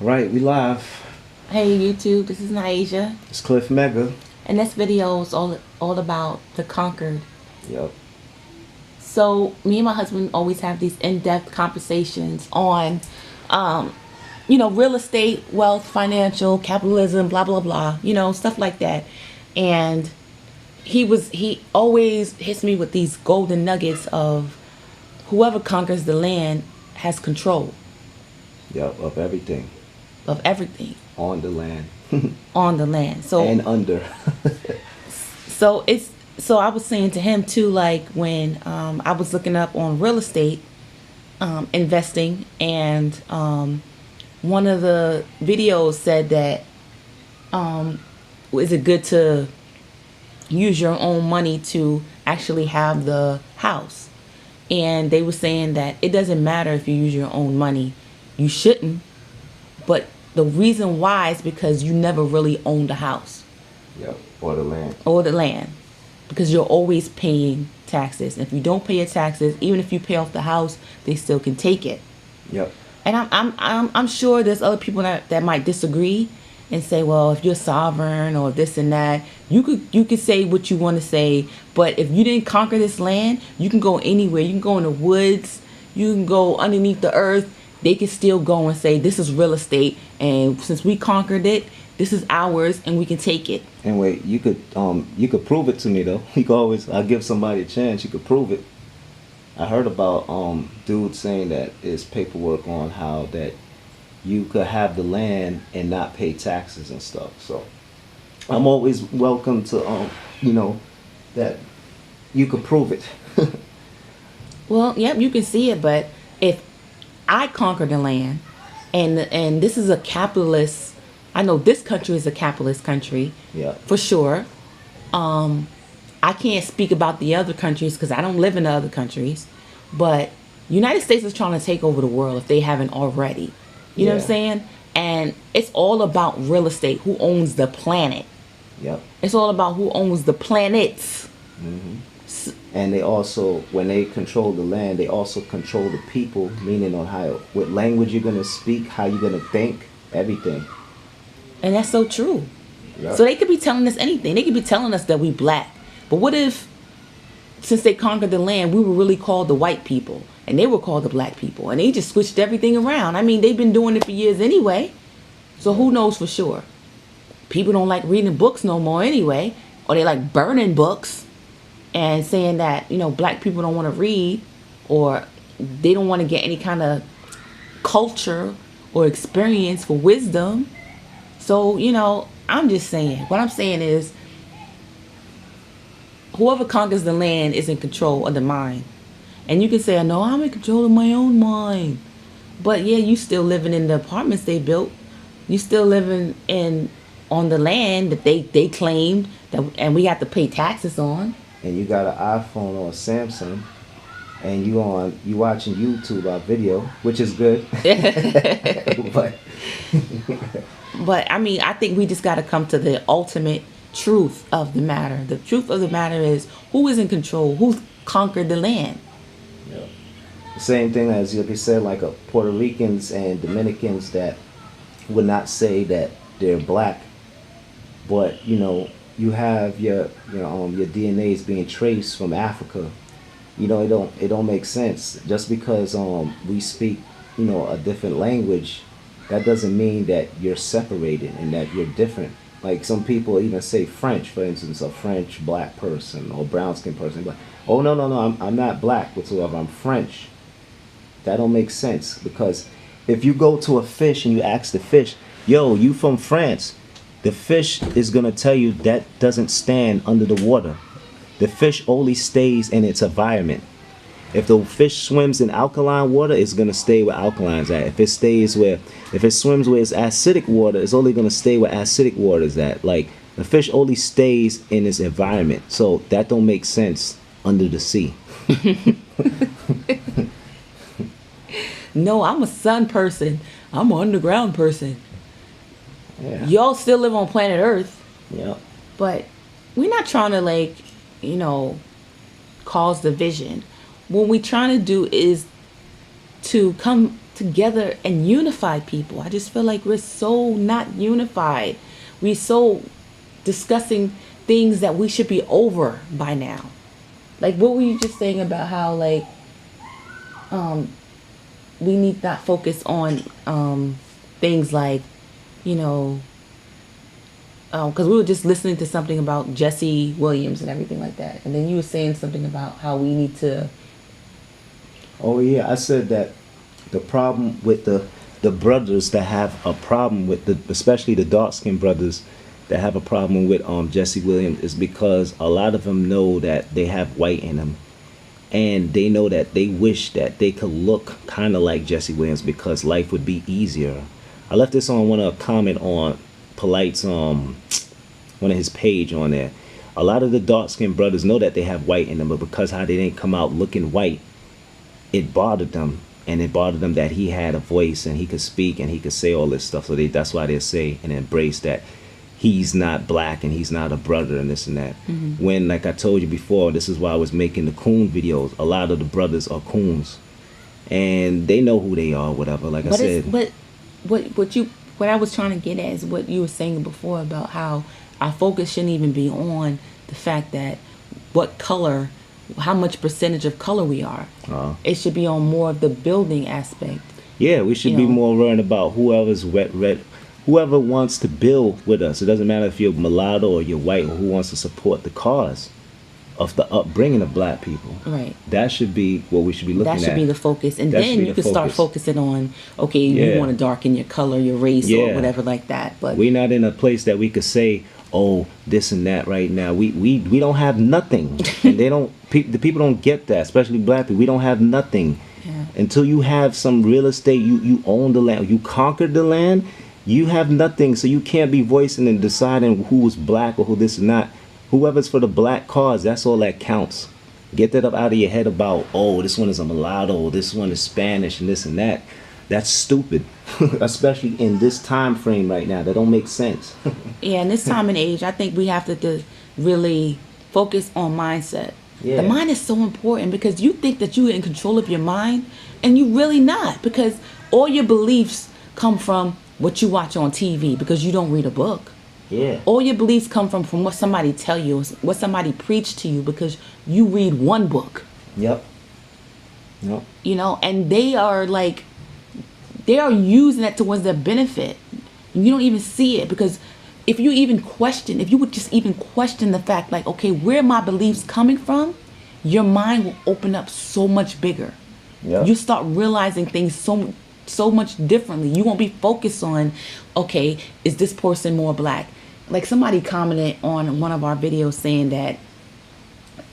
Right, we live. Hey YouTube, this is Niasia, It's Cliff Mega. and this video is all about the conquered. Yep. So me and my husband always have these in-depth conversations on, um, real estate, wealth, financial, capitalism, blah blah blah, stuff like that. And he always hits me with these golden nuggets of whoever conquers the land has control Yep, of everything. of everything On the land. on the land. So And under. so I was saying to him too, like when I was looking up on real estate investing, and one of the videos said that is it good to use your own money to actually have the house? And they were saying that it doesn't matter if you use your own money, you shouldn't, but the reason why is because you never really owned a house Yep. Or the land. or the land, because you're always paying taxes. And if you don't pay your taxes, even if you pay off the house, they still can take it. Yep. And I'm sure there's other people that might disagree and say, well, if you're sovereign or this and that, you could say what you want to say, but if you didn't conquer this land, you can go anywhere. You can go in the woods, you can go underneath the earth. They can still go and say this is real estate, and since we conquered it, this is ours, and we can take it. And wait, you could prove it to me though. You could always I'll give somebody a chance, you could prove it. I heard about dudes saying that there's paperwork on how that you could have the land and not pay taxes and stuff. So I'm always welcome to that you could prove it. Well, yep, you can see it, but if I conquer the land, and this is a capitalist, I know this country is a capitalist country, Yeah. for sure. I can't speak about the other countries because I don't live in the other countries, but United States is trying to take over the world if they haven't already. You know what I'm Yeah. saying? And it's all about real estate. Who owns the planet? Yep. It's all about who owns the planets. And they also, when they control the land, they also control the people, meaning on how, what language you're gonna speak, how you're gonna think, everything. And that's so true. Yep. So they could be telling us anything. They could be telling us that we black. But what if, since they conquered the land, we were really called the white people and they were called the black people, and they just switched everything around? I mean, they've been doing it for years anyway. So who knows for sure? People don't like reading books no more anyway, or they like burning books and saying that, black people don't want to read, or they don't want to get any kind of culture or experience for wisdom. So, I'm just saying, what I'm saying is, whoever conquers the land is in control of the mind. And you can say, no, I'm in control of my own mind. But yeah, you still living in the apartments they built. You still living on the land that they claimed that, and we have to pay taxes on. And you got an iPhone or a Samsung, and you watching YouTube our video, which is good. But But I mean, I think we just got to come to the ultimate truth of the matter. The truth of the matter is, who is in control? Who's conquered the land? yeah. The same thing as like you said, like Puerto Ricans and Dominicans that would not say that they're black, but you have your DNA is being traced from Africa. It don't make sense just because we speak a different language. That doesn't mean that you're separated and that you're different. Like some people even say French, for instance, a French black person or brown skinned person, but oh no, I'm not black whatsoever, I'm French. That don't make sense, because if you go to a fish and you ask the fish, yo, you from France, the fish is gonna tell you that doesn't stand under the water. The fish only stays in its environment. If the fish swims in alkaline water, it's gonna stay where alkaline's at. If it swims where it's acidic water, it's only gonna stay where acidic water is at. Like the fish only stays in its environment. So that don't make sense under the sea. No, I'm a sun person. I'm an underground person. Yeah. Y'all still live on planet Earth, Yeah. but we're not trying to cause division. What we're trying to do is to come together and unify people. I just feel like we're so not unified. We're so discussing things that we should be over by now. Like, what were you just saying about how, like, we need not focus on things like, you know, because we were just listening to something about Jesse Williams and everything like that, and then you were saying something about how we need to. Oh yeah, I said that the problem with the brothers that have a problem with especially the dark skinned brothers that have a problem with Jesse Williams is because a lot of them know that they have white in them, and they know that they wish that they could look kind of like Jesse Williams because life would be easier. I left this on one of comment on Polite's one of his page on there. A lot of the dark skinned brothers know that they have white in them, but because how they didn't come out looking white, it bothered them, and it bothered them that he had a voice and he could speak and he could say all this stuff. So that's why they say and embrace that he's not black and he's not a brother and this and that. Mm-hmm. When, like I told you before, this is why I was making the coon videos. A lot of the brothers are coons, and they know who they are, whatever. Like I said, what I was trying to get at is what you were saying before about how our focus shouldn't even be on the fact that what color, how much percentage of color we are. It should be on more of the building aspect. Yeah, we should be more worried about whoever's whoever wants to build with us. It doesn't matter if you're mulatto or you're white, or who wants to support the cause of the upbringing of black people. Right. That should be what we should be looking at. That should be the focus. And then you can start focusing on, okay, you want to darken your color, your race, or whatever like that. But we're not in a place that we could say, oh, this and that right now. We don't have nothing. And the people don't get that, especially black people. We don't have nothing. Yeah. Until you have some real estate, you own the land, you conquered the land, you have nothing. So you can't be voicing and deciding who's black or who this is not. Whoever's for the black cause, that's all that counts. Get that up out of your head about, oh, this one is a mulatto, this one is Spanish, and this and that. That's stupid, especially in this time frame right now. That don't make sense. Yeah, in this time and age, I think we have to really focus on mindset. Yeah. The mind is so important because you think that you're in control of your mind, and you're really not, because all your beliefs come from what you watch on TV because you don't read a book. Yeah. All your beliefs come from what somebody tell you, what somebody preached to you because you read one book. Yep. You know, and they are using that towards their benefit. You don't even see it, because if you would just even question the fact, like, okay, where are my beliefs coming from? Your mind will open up so much bigger. Yep. You start realizing things so much differently. You won't be focused on, okay, is this person more black? Like somebody commented on one of our videos saying that,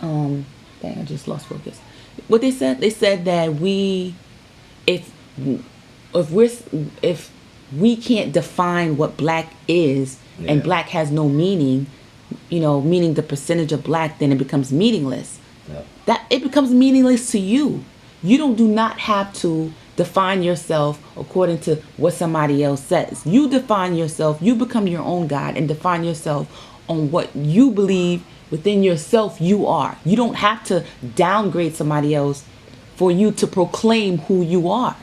dang, I just lost focus. What they said that if we can't define what black is, and black has no meaning, meaning the percentage of black, then it becomes meaningless. Yep. That it becomes meaningless to you. You do not have to define yourself according to what somebody else says. You define yourself. You become your own God and define yourself on what you believe within yourself you are. You don't have to downgrade somebody else for you to proclaim who you are.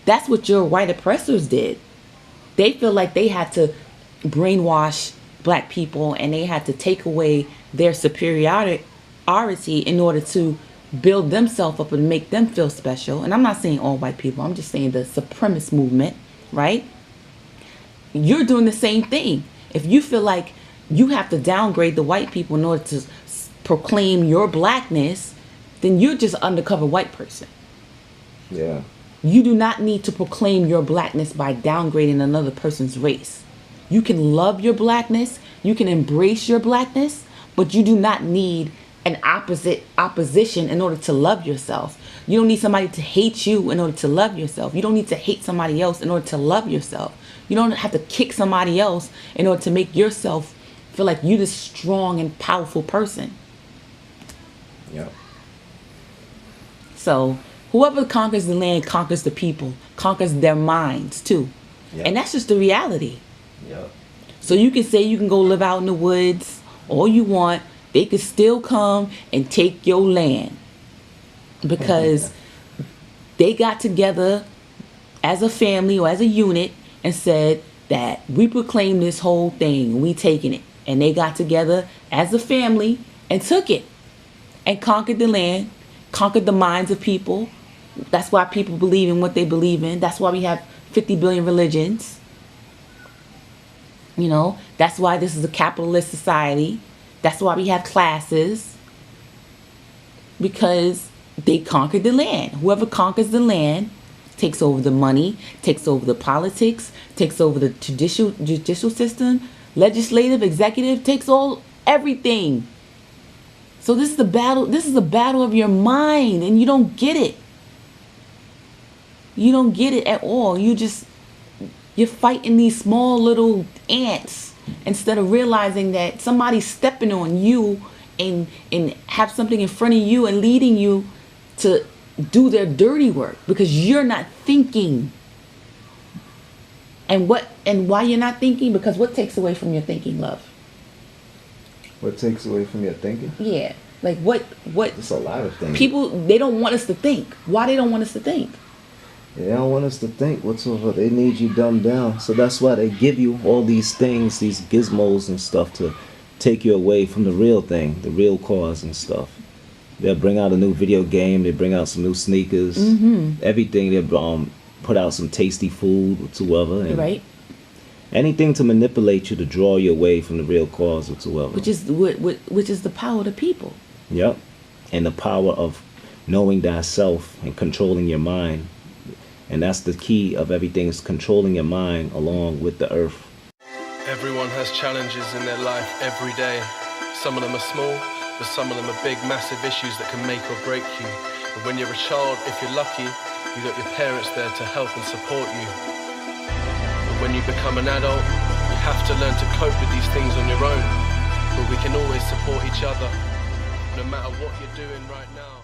That's what your white oppressors did. They feel like they had to brainwash black people, and they had to take away their superiority in order to build themselves up and make them feel special. And I'm not saying all white people, I'm just saying the supremacist movement, right? You're doing the same thing. If you feel like you have to downgrade the white people in order to proclaim your blackness, then you're just an undercover white person. Yeah. You do not need to proclaim your blackness by downgrading another person's race. You can love your blackness, you can embrace your blackness, but you do not need an opposition in order to love yourself. You don't need somebody to hate you in order to love yourself. You don't need to hate somebody else in order to love yourself. You don't have to kick somebody else in order to make yourself feel like you're this strong and powerful person. Yep. So whoever conquers the land conquers the people, conquers their minds too. Yep. And that's just the reality. Yep. So you can say you can go live out in the woods all you want. They could still come and take your land because they got together as a family or as a unit and said that we proclaim this whole thing, we taking it. And they got together as a family and took it and conquered the land, conquered the minds of people. That's why people believe in what they believe in. That's why we have 50 billion religions. You know, that's why this is a capitalist society. That's why we have classes. Because they conquered the land. Whoever conquers the land takes over the money, takes over the politics, takes over the judicial system, legislative, executive, takes everything. So this is the battle. This is a battle of your mind, and you don't get it. You don't get it at all. You're fighting these small little ants instead of realizing that somebody's stepping on you and have something in front of you and leading you to do their dirty work because you're not thinking. And why you're not thinking? Because what takes away from your thinking, love? What takes away from your thinking? Yeah. Like what It's a lot of things. People, they don't want us to think. Why they don't want us to think? They don't want us to think whatsoever. They need you dumbed down. So that's why they give you all these things, these gizmos and stuff to take you away from the real thing, the real cause and stuff. They'll bring out a new video game. They bring out some new sneakers. Everything. They'll put out some tasty food whatsoever. And Right. anything to manipulate you to draw you away from the real cause whatsoever. Which is the power of the people. Yep. And the power of knowing thyself and controlling your mind. And that's the key of everything, is controlling your mind along with the earth. Everyone has challenges in their life every day. Some of them are small, but some of them are big, massive issues that can make or break you. But when you're a child, if you're lucky, you got your parents there to help and support you. But when you become an adult, you have to learn to cope with these things on your own. But we can always support each other, no matter what you're doing right now.